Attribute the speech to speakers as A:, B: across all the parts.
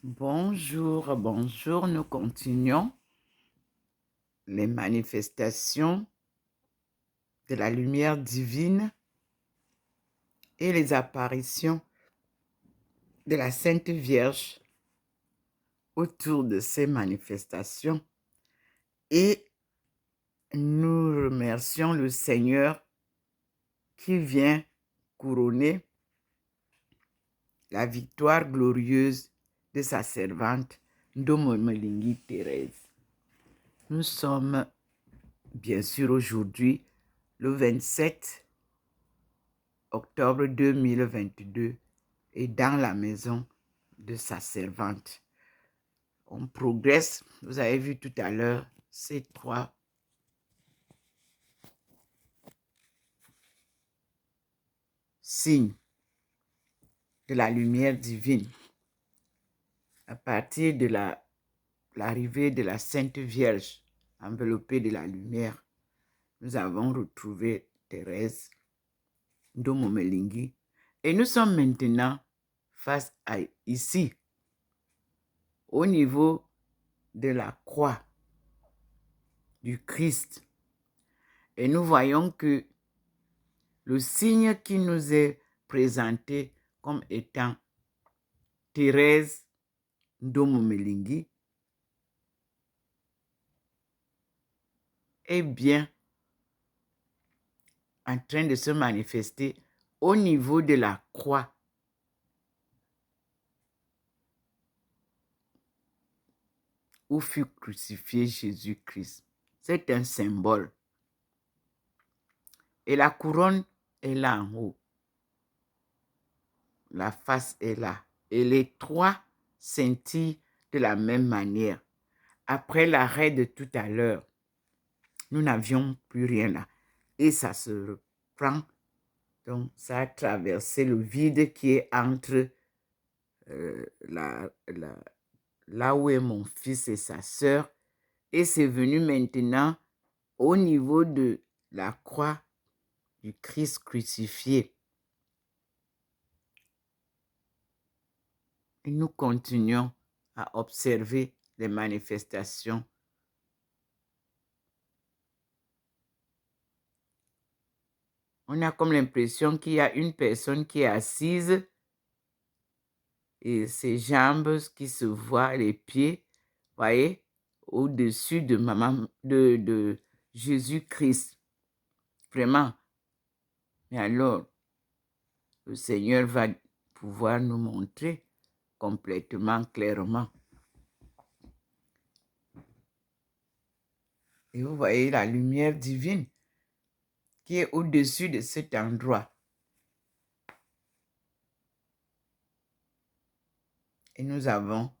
A: Bonjour, bonjour. Nous continuons les manifestations de la lumière divine et les apparitions de la Sainte Vierge autour de ces manifestations. Et nous remercions le Seigneur qui vient couronner la victoire glorieuse de sa servante Ndomomelingi Thérèse. Nous sommes bien sûr aujourd'hui le 27 octobre 2022 et dans la maison de sa servante. On progresse, vous avez vu tout à l'heure ces trois signes de la lumière divine. À partir de l'arrivée de la Sainte Vierge enveloppée de la lumière, nous avons retrouvé Thérèse Ndomomelingi et nous sommes maintenant face à ici, au niveau de la croix du Christ. Et nous voyons que le signe qui nous est présenté comme étant Thérèse Ndomomelingi est bien en train de se manifester au niveau de la croix où fut crucifié Jésus-Christ. C'est un symbole. Et la couronne est là en haut. La face est là. Et les trois scintillent de la même manière. Après l'arrêt de tout à l'heure, nous n'avions plus rien là. Et ça se reprend. Donc, ça a traversé le vide qui est entre là où est mon fils et sa sœur. Et c'est venu maintenant au niveau de la croix du Christ crucifié. Et nous continuons à observer les manifestations. On a comme l'impression qu'il y a une personne qui est assise et ses jambes qui se voient, les pieds, voyez, au-dessus de Jésus-Christ. Vraiment. Mais alors, le Seigneur va pouvoir nous montrer complètement clairement. Et vous voyez la lumière divine qui est au-dessus de cet endroit. Et nous avons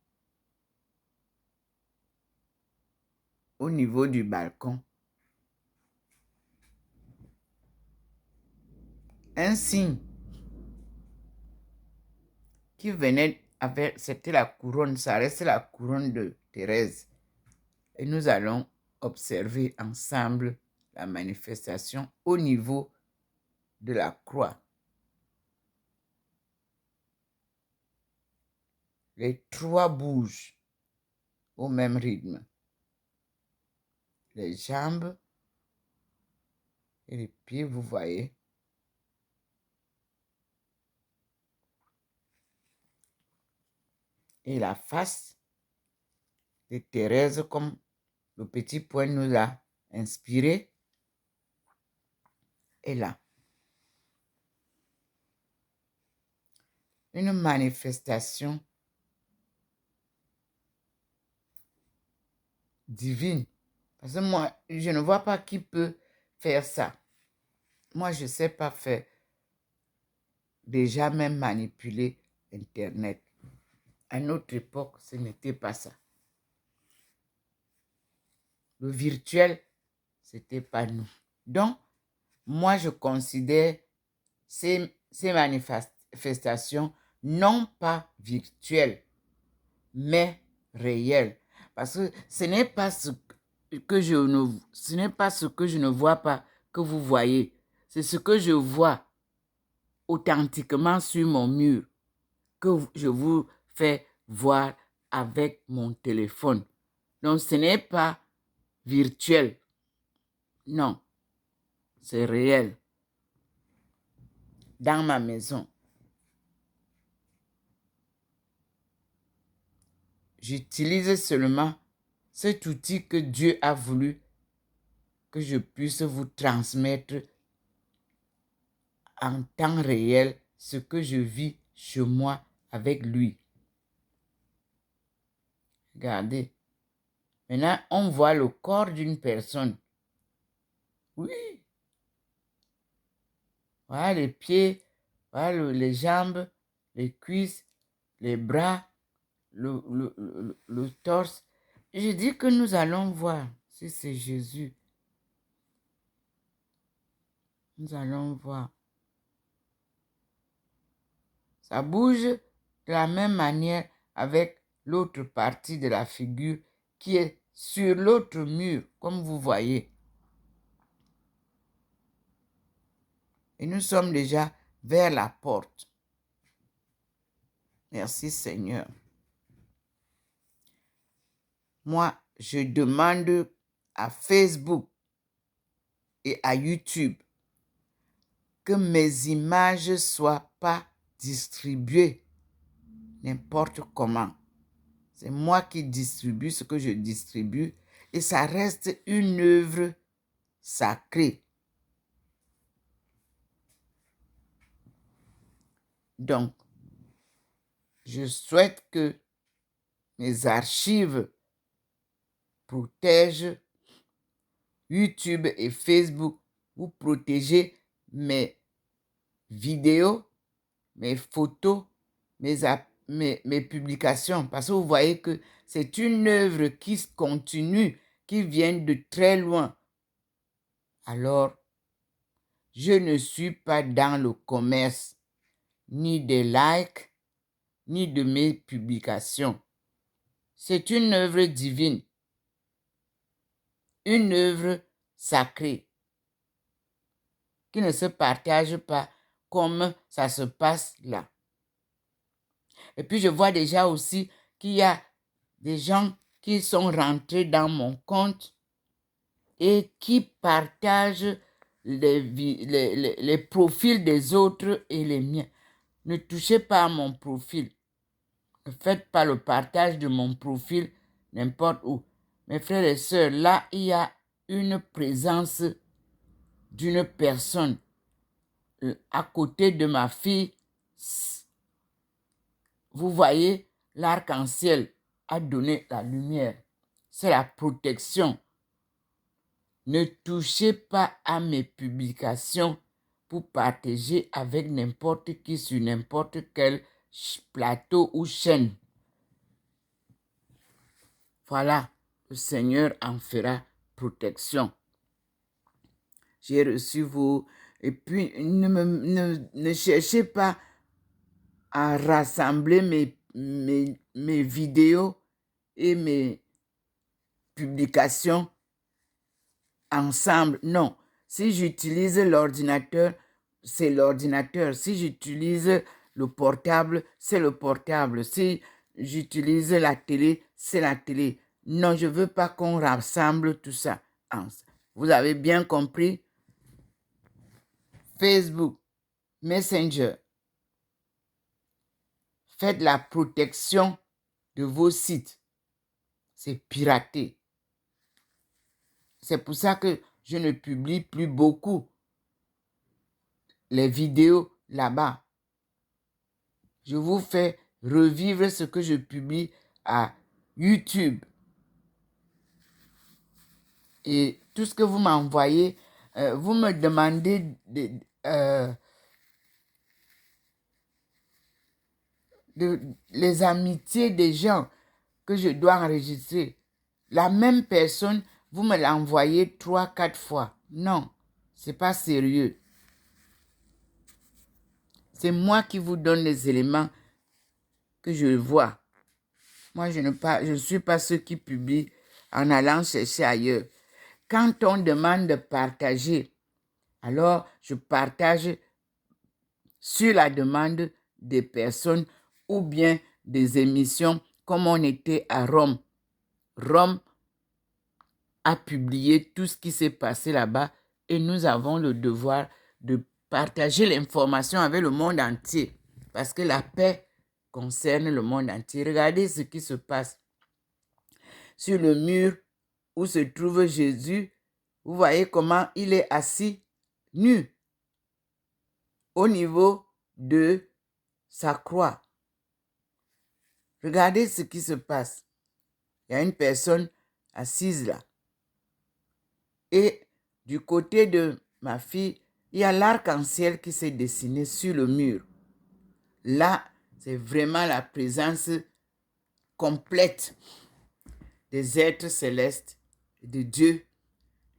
A: au niveau du balcon un signe qui venait avec, c'était la couronne, ça reste la couronne de Thérèse. Et nous allons observer ensemble la manifestation au niveau de la croix. Les trois bougent au même rythme. Les jambes et les pieds, vous voyez. Et la face de Thérèse, comme le petit point nous a inspiré, est là. Une manifestation divine. Parce que moi, je ne vois pas qui peut faire ça. Moi, je ne sais pas faire. Déjà même manipuler Internet. À notre époque, ce n'était pas ça. Le virtuel, ce n'était pas nous. Donc, moi, je considère ces manifestations non pas virtuelles, mais réelles. Parce que ce n'est pas ce que je ne vois pas que vous voyez. C'est ce que je vois authentiquement sur mon mur que je vous fais voir avec mon téléphone. Donc, ce n'est pas virtuel. Non, c'est réel. Dans ma maison. J'utilise seulement cet outil que Dieu a voulu que je puisse vous transmettre en temps réel ce que je vis chez moi avec lui. Regardez. Maintenant, on voit le corps d'une personne. Oui. Voilà les pieds, voilà les jambes, les cuisses, les bras, le torse. Je dis que nous allons voir si c'est Jésus. Nous allons voir. Ça bouge de la même manière avec l'autre partie de la figure qui est sur l'autre mur, comme vous voyez. Et nous sommes déjà vers la porte. Merci Seigneur. Moi, je demande à Facebook et à YouTube que mes images ne soient pas distribuées n'importe comment. C'est moi qui distribue ce que je distribue et ça reste une œuvre sacrée. Donc, je souhaite que mes archives protègent YouTube et Facebook. Vous protégez mes vidéos, mes photos, mes publications. Parce que vous voyez que c'est une œuvre qui continue, qui vient de très loin. Alors, je ne suis pas dans le commerce, ni des likes, ni de mes publications. C'est une œuvre divine, une œuvre sacrée, qui ne se partage pas comme ça se passe là. Et puis, je vois déjà aussi qu'il y a des gens qui sont rentrés dans mon compte et qui partagent les profils des autres et les miens. Ne touchez pas à mon profil. Ne faites pas le partage de mon profil n'importe où. Mes frères et sœurs, là, il y a une présence d'une personne à côté de ma fille. Vous voyez, l'arc-en-ciel a donné la lumière. C'est la protection. Ne touchez pas à mes publications pour partager avec n'importe qui sur n'importe quel plateau ou chaîne. Voilà, le Seigneur en fera protection. J'ai reçu vos... Et puis, ne cherchez pas à rassembler mes vidéos et mes publications ensemble. Non, si j'utilise l'ordinateur, c'est l'ordinateur. Si j'utilise le portable, c'est le portable. Si j'utilise la télé, c'est la télé. Non, je ne veux pas qu'on rassemble tout ça ensemble. Vous avez bien compris? Facebook, Messenger. Faites la protection de vos sites. C'est piraté. C'est pour ça que je ne publie plus beaucoup les vidéos là-bas. Je vous fais revivre ce que je publie à YouTube. Et tout ce que vous m'envoyez, vous me demandez les amitiés des gens que je dois enregistrer. La même personne, vous me l'envoyez 3, 4 fois. Non, c'est pas sérieux. C'est moi qui vous donne les éléments que je vois. Moi, je ne suis pas ceux qui publient en allant chercher ailleurs. Quand on demande de partager, alors je partage sur la demande des personnes ou bien des émissions comme on était à Rome. Rome a publié tout ce qui s'est passé là-bas et nous avons le devoir de partager l'information avec le monde entier parce que la paix concerne le monde entier. Regardez ce qui se passe sur le mur où se trouve Jésus. Vous voyez comment il est assis nu au niveau de sa croix. Regardez ce qui se passe. Il y a une personne assise là. Et du côté de ma fille, il y a l'arc-en-ciel qui s'est dessiné sur le mur. Là, c'est vraiment la présence complète des êtres célestes, de Dieu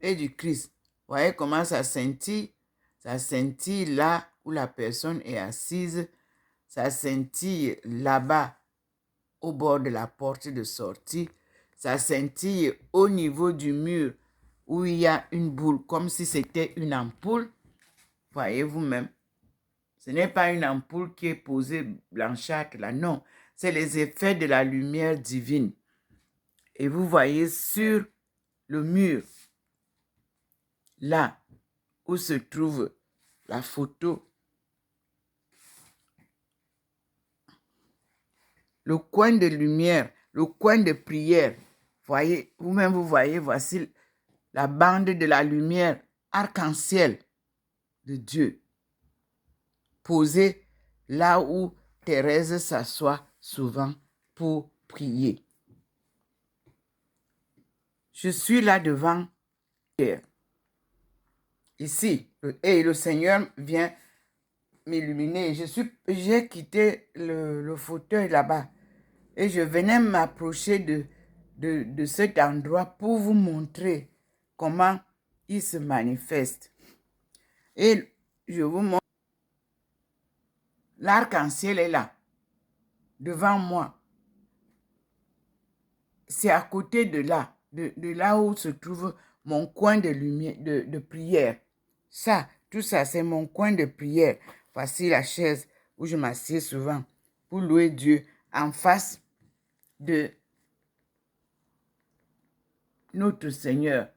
A: et du Christ. Vous voyez comment ça scintille? Ça scintille là où la personne est assise. Ça scintille là-bas au bord de la porte de sortie. Ça scintille au niveau du mur où il y a une boule, comme si c'était une ampoule. Voyez vous-même. Ce n'est pas une ampoule qui est posée blanchâtre là, non. C'est les effets de la lumière divine. Et vous voyez sur le mur, là où se trouve la photo, le coin de lumière, le coin de prière. Voyez, vous-même vous voyez, voici la bande de la lumière arc-en-ciel de Dieu, posée là où Thérèse s'assoit souvent pour prier. Je suis là devant ici, et le Seigneur vient m'illuminer. J'ai quitté le fauteuil là-bas et je venais m'approcher de cet endroit pour vous montrer comment il se manifeste. Et je vous montre, l'arc-en-ciel est là, devant moi. C'est à côté de là, de là où se trouve mon coin de lumière, de prière. Ça, tout ça, c'est mon coin de prière. Voici la chaise où je m'assieds souvent pour louer Dieu en face de notre Seigneur.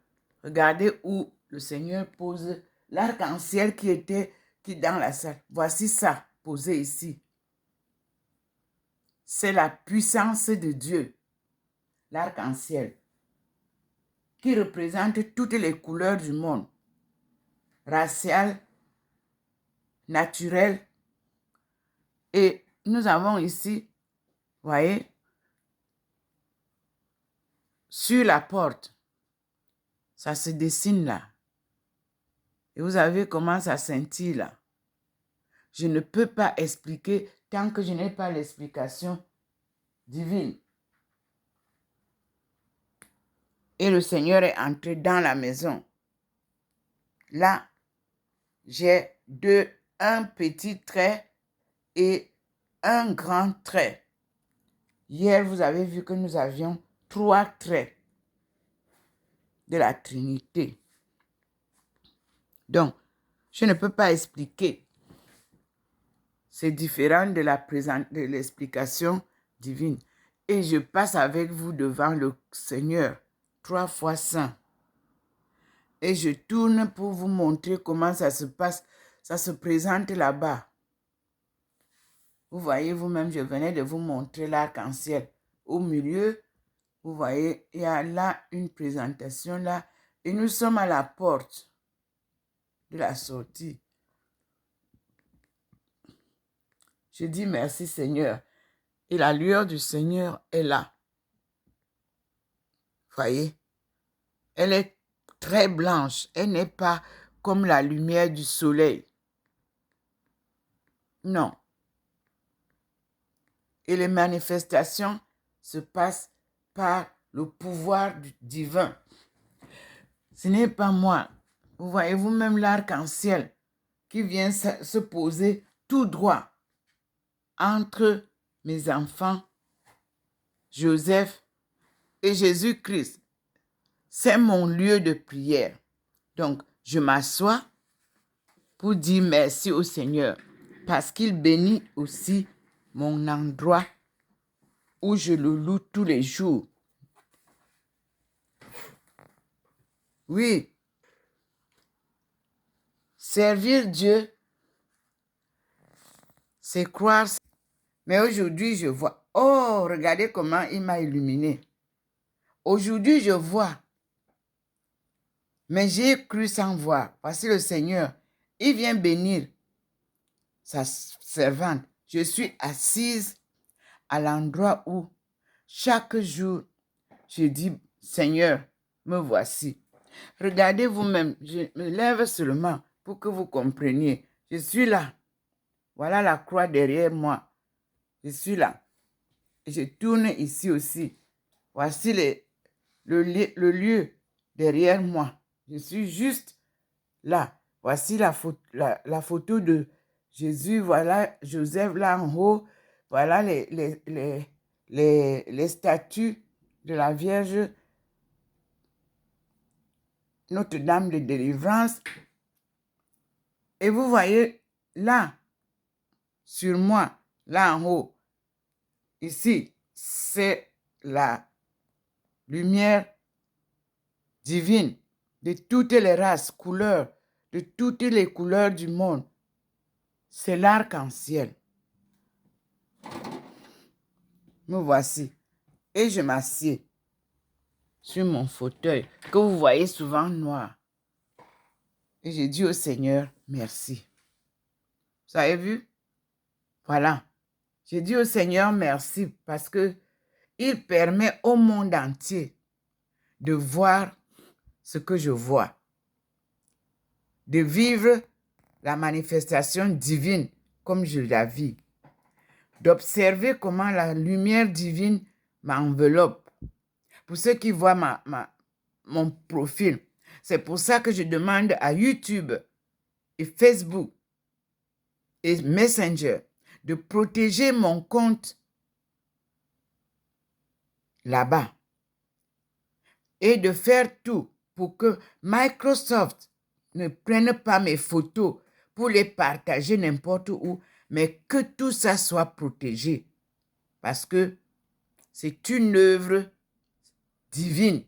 A: Regardez où le Seigneur pose l'arc-en-ciel qui dans la salle. Voici ça, posé ici. C'est la puissance de Dieu, l'arc-en-ciel, qui représente toutes les couleurs du monde, raciales, naturelles. Et nous avons ici, voyez, sur la porte, ça se dessine là. Et vous avez comment ça scintille là. Je ne peux pas expliquer tant que je n'ai pas l'explication divine. Et le Seigneur est entré dans la maison. Là, j'ai un petit trait et un grand trait. Hier, vous avez vu que nous avions 3 traits de la Trinité. Donc, je ne peux pas expliquer. C'est différent de l'explication divine. Et je passe avec vous devant le Seigneur, 3 fois saint. Et je tourne pour vous montrer comment ça se passe. Ça se présente là-bas. Vous voyez vous-même, je venais de vous montrer l'arc-en-ciel. Au milieu, vous voyez, il y a là une présentation là. Et nous sommes à la porte de la sortie. Je dis merci Seigneur. Et la lueur du Seigneur est là. Voyez, elle est très blanche. Elle n'est pas comme la lumière du soleil. Non. Et les manifestations se passent par le pouvoir divin. Ce n'est pas moi. Vous voyez vous-même l'arc-en-ciel qui vient se poser tout droit entre mes enfants, Joseph et Jésus-Christ. C'est mon lieu de prière. Donc, je m'assois pour dire merci au Seigneur parce qu'il bénit aussi mon endroit où je le loue tous les jours. Oui. Servir Dieu, c'est croire. Mais aujourd'hui, je vois. Oh, regardez comment il m'a illuminé. Aujourd'hui, je vois. Mais j'ai cru sans voir. Voici le Seigneur. Il vient bénir sa servante. Je suis assise à l'endroit où chaque jour, je dis, Seigneur, me voici. Regardez vous-même, je me lève seulement pour que vous compreniez. Je suis là. Voilà la croix derrière moi. Je suis là. Et je tourne ici aussi. Voici le lieu derrière moi. Je suis juste là. Voici la photo de Jésus. Voilà Joseph là en haut. Voilà les statues de la Vierge Notre-Dame de délivrance. Et vous voyez là, sur moi, là en haut, ici, c'est la lumière divine de toutes les races, couleurs, de toutes les couleurs du monde. C'est l'arc-en-ciel. Me voici. Et je m'assieds sur mon fauteuil, que vous voyez souvent noir. Et j'ai dit au Seigneur, merci. Vous avez vu? Voilà. J'ai dit au Seigneur, merci, parce que il permet au monde entier de voir ce que je vois, de vivre la manifestation divine comme je la vis, d'observer comment la lumière divine m'enveloppe. Pour ceux qui voient mon profil, c'est pour ça que je demande à YouTube et Facebook et Messenger de protéger mon compte là-bas et de faire tout pour que Microsoft ne prenne pas mes photos pour les partager n'importe où, mais que tout ça soit protégé parce que c'est une œuvre divine.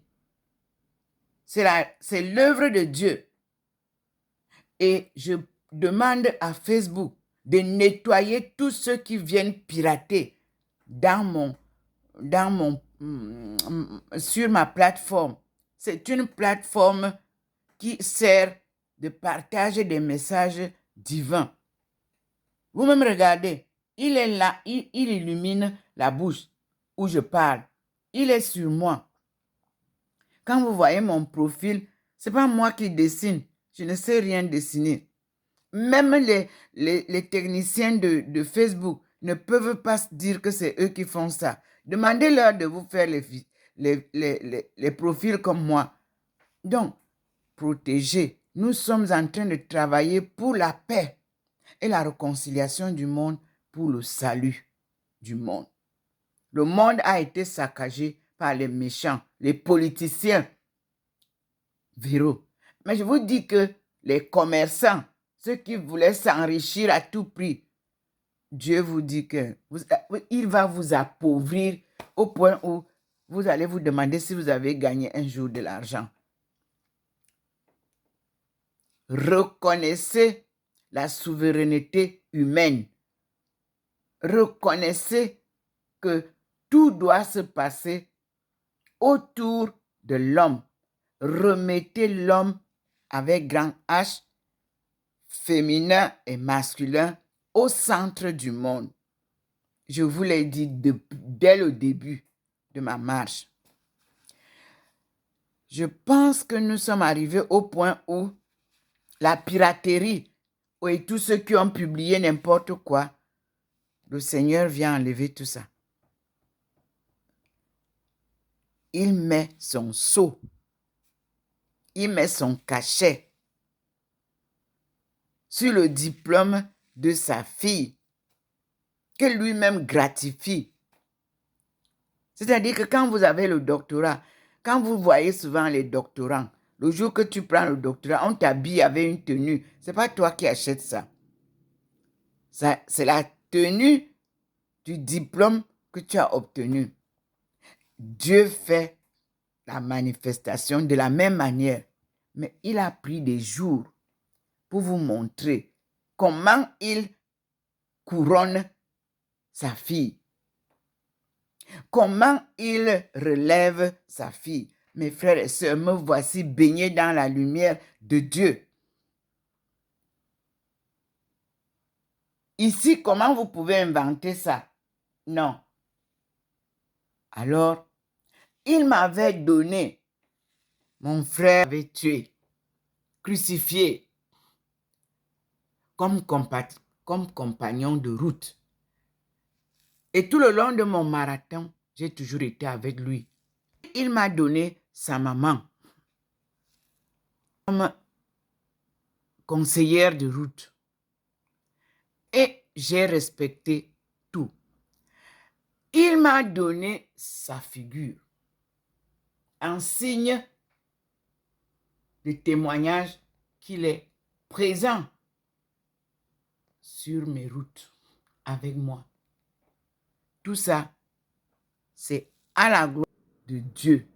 A: C'est l'œuvre de Dieu. Et je demande à Facebook de nettoyer tous ceux qui viennent pirater sur ma plateforme. C'est une plateforme qui sert de partage des messages divins. Vous-même regardez, il est là, il illumine la bouche où je parle. Il est sur moi. Quand vous voyez mon profil, ce n'est pas moi qui dessine. Je ne sais rien dessiner. Même les techniciens de Facebook ne peuvent pas dire que c'est eux qui font ça. Demandez-leur de vous faire les profils comme moi. Donc, protéger. Nous sommes en train de travailler pour la paix et la réconciliation du monde, pour le salut du monde. Le monde a été saccagé par les méchants, les politiciens viraux. Mais je vous dis que les commerçants, ceux qui voulaient s'enrichir à tout prix, Dieu vous dit qu'il va vous appauvrir au point où vous allez vous demander si vous avez gagné un jour de l'argent. Reconnaissez la souveraineté humaine. Reconnaissez que tout doit se passer autour de l'homme. Remettez l'homme avec grand H, féminin et masculin, au centre du monde. Je vous l'ai dit dès le début de ma marche. Je pense que nous sommes arrivés au point où la piraterie et tous ceux qui ont publié n'importe quoi, le Seigneur vient enlever tout ça. Il met son sceau, il met son cachet sur le diplôme de sa fille, que lui-même gratifie. C'est-à-dire que quand vous avez le doctorat, quand vous voyez souvent les doctorants, le jour que tu prends le doctorat, on t'habille avec une tenue. Ce n'est pas toi qui achètes ça. C'est la tenue du diplôme que tu as obtenu, Dieu fait la manifestation de la même manière. Mais il a pris des jours pour vous montrer comment il couronne sa fille. Comment il relève sa fille. Mes frères et sœurs, me voici baignés dans la lumière de Dieu. Ici, comment vous pouvez inventer ça? Non. Alors, il m'avait donné, mon frère avait tué, crucifié, comme compagnon de route. Et tout le long de mon marathon, j'ai toujours été avec lui. Il m'a donné sa maman comme conseillère de route. Et j'ai respecté tout. Il m'a donné sa figure en signe de témoignage qu'il est présent sur mes routes avec moi. Tout ça, c'est à la gloire de Dieu.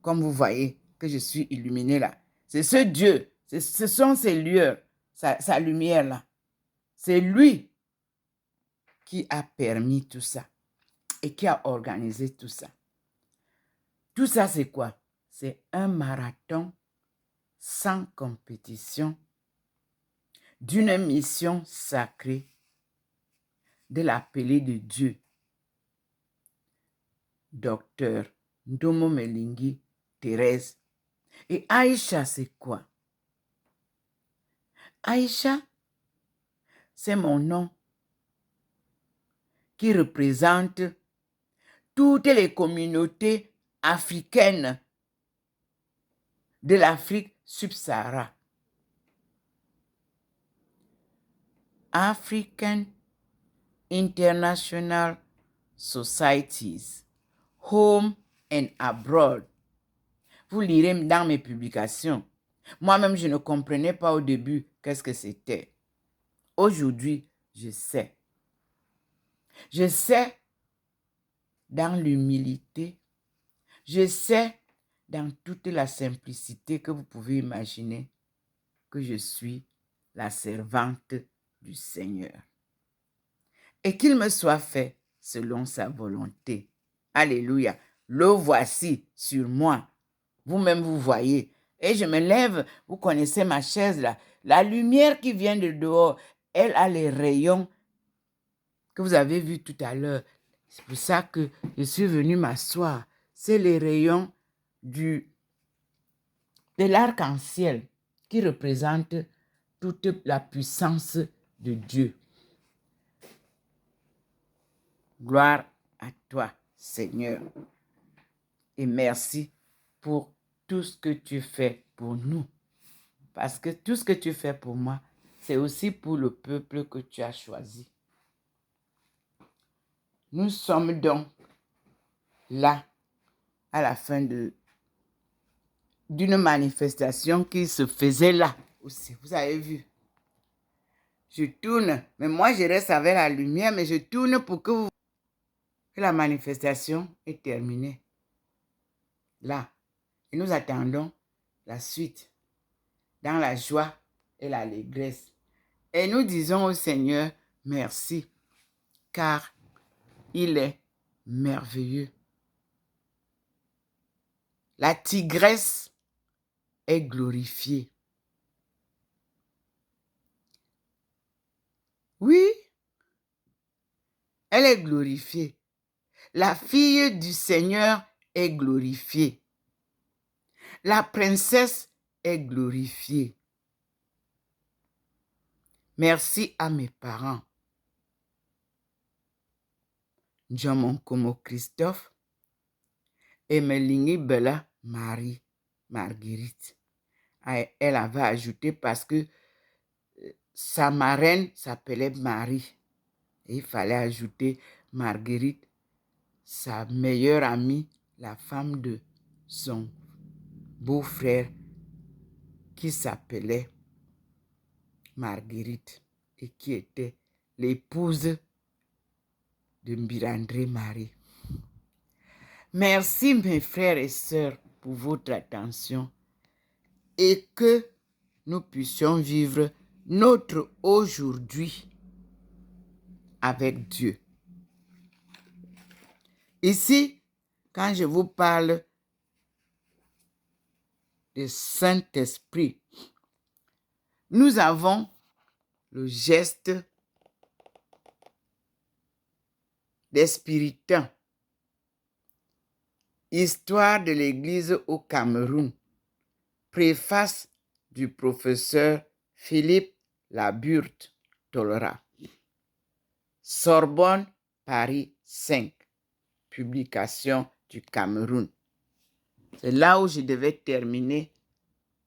A: Comme vous voyez que je suis illuminé là. C'est ce Dieu, ce sont ses lueurs, sa lumière là. C'est lui qui a permis tout ça et qui a organisé tout ça. Tout ça, c'est quoi? C'est un marathon sans compétition d'une mission sacrée de l'appelé de Dieu. Docteur Ndomo Melingi Thérèse. Et Aïcha, c'est quoi? Aïcha, c'est mon nom qui représente toutes les communautés africaines de l'Afrique subsaharienne. African International Societies, Home and Abroad. Vous lirez dans mes publications. Moi-même, je ne comprenais pas au début qu'est-ce que c'était. Aujourd'hui, je sais. Je sais dans l'humilité. Je sais dans toute la simplicité que vous pouvez imaginer que je suis la servante du Seigneur. Et qu'il me soit fait selon sa volonté. Alléluia. Le voici sur moi. Vous-même, vous voyez. Et je me lève, vous connaissez ma chaise là. La lumière qui vient de dehors, elle a les rayons que vous avez vus tout à l'heure. C'est pour ça que je suis venu m'asseoir. C'est les rayons de l'arc-en-ciel qui représentent toute la puissance de Dieu. Gloire à toi, Seigneur. Et merci pour tout ce que tu fais pour nous. Parce que tout ce que tu fais pour moi, c'est aussi pour le peuple que tu as choisi. Nous sommes donc là, à la fin d'une manifestation qui se faisait là aussi. Vous avez vu? Je tourne, mais moi je reste avec la lumière, mais je tourne pour que la manifestation est terminée. Là. Et nous attendons la suite dans la joie et l'allégresse. Et nous disons au Seigneur merci, car il est merveilleux. La tigresse est glorifiée. Oui, elle est glorifiée. La fille du Seigneur est glorifiée. La princesse est glorifiée. Merci à mes parents. John Komo Christophe et Melingi Bella Marie Marguerite. Elle avait ajouté parce que sa marraine s'appelait Marie. Et il fallait ajouter Marguerite, sa meilleure amie, la femme de son beau-frère qui s'appelait Marguerite et qui était l'épouse de Mbirandré Marie. Merci mes frères et sœurs pour votre attention et que nous puissions vivre notre aujourd'hui avec Dieu. Ici, quand je vous parle de Saint-Esprit, nous avons le geste des spiritains. Histoire de l'Église au Cameroun. Préface du professeur Philippe Laburte Tolera. Sorbonne, Paris 5. Publication du Cameroun. C'est là où je devais terminer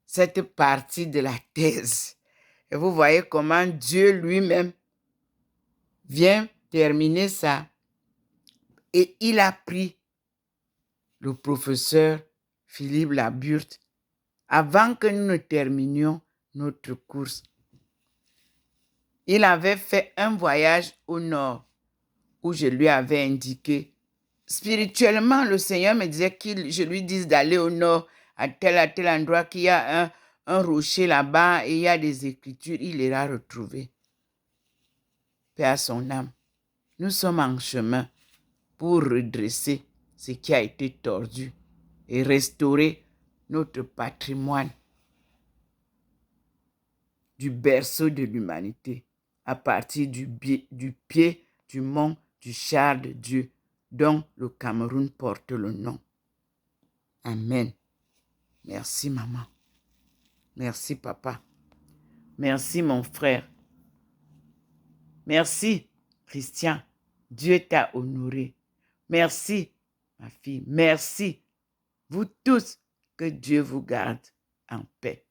A: cette partie de la thèse. Et vous voyez comment Dieu lui-même vient terminer ça. Et il a pris le professeur Philippe Laburte avant que nous ne terminions notre course. Il avait fait un voyage au nord où je lui avais indiqué, spirituellement, le Seigneur me disait que je lui dise d'aller au nord à tel endroit qu'il y a un rocher là-bas et il y a des écritures, il ira retrouver. Paix à son âme. Nous sommes en chemin pour redresser ce qui a été tordu et restaurer notre patrimoine du berceau de l'humanité à partir du pied du mont du char de Dieu dont le Cameroun porte le nom. Amen. Merci maman. Merci papa. Merci mon frère. Merci Christian. Dieu t'a honoré. Merci ma fille. Merci vous tous. Que Dieu vous garde en paix.